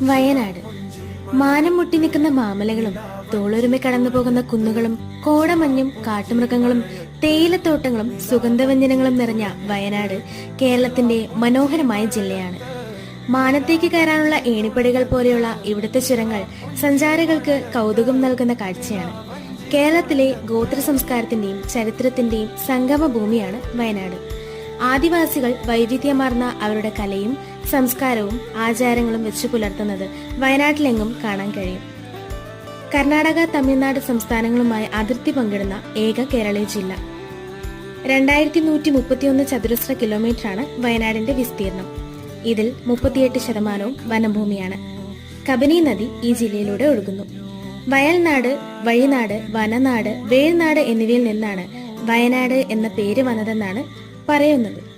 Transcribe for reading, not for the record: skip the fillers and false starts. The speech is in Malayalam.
വയനാട് മാനം മുട്ടി നിൽക്കുന്ന മാമലകളും തോളൊരുമി കടന്നു പോകുന്ന കുന്നുകളും കോടമഞ്ഞും കാട്ടുമൃഗങ്ങളും തേയിലത്തോട്ടങ്ങളും സുഗന്ധവ്യഞ്ജനങ്ങളും നിറഞ്ഞ വയനാട് കേരളത്തിന്റെ മനോഹരമായ ജില്ലയാണ്. മാനത്തേക്ക് കയറാനുള്ള ഏണിപ്പടികൾ പോലെയുള്ള ഇവിടുത്തെ ചുരങ്ങൾ സഞ്ചാരികൾക്ക് കൗതുകം നൽകുന്ന കാഴ്ചയാണ്. കേരളത്തിലെ ഗോത്ര സംസ്കാരത്തിന്റെയും ചരിത്രത്തിന്റെയും സംഗമ ഭൂമിയാണ് വയനാട്. ആദിവാസികൾ വൈവിധ്യമാർന്ന അവരുടെ കലയും സംസ്കാരവും ആചാരങ്ങളും വെച്ചു പുലർത്തുന്നത് വയനാട്ടിലെങ്ങും കാണാൻ കഴിയും. കർണാടക, തമിഴ്നാട് സംസ്ഥാനങ്ങളുമായി അതിർത്തി പങ്കിടുന്ന ഏക കേരളീയ ജില്ല. 2131 ചതുരശ്ര കിലോമീറ്ററാണ് വയനാടിന്റെ വിസ്തീർണം. ഇതിൽ 38% വനഭൂമിയാണ്. കബനി നദി ഈ ജില്ലയിലൂടെ ഒഴുകുന്നു. വയൽനാട്, വഴിനാട്, വനനാട്, വേഴ്നാട് എന്നിവയിൽ നിന്നാണ് വയനാട് എന്ന പേര് വന്നതെന്നാണ് പറയുന്നത്.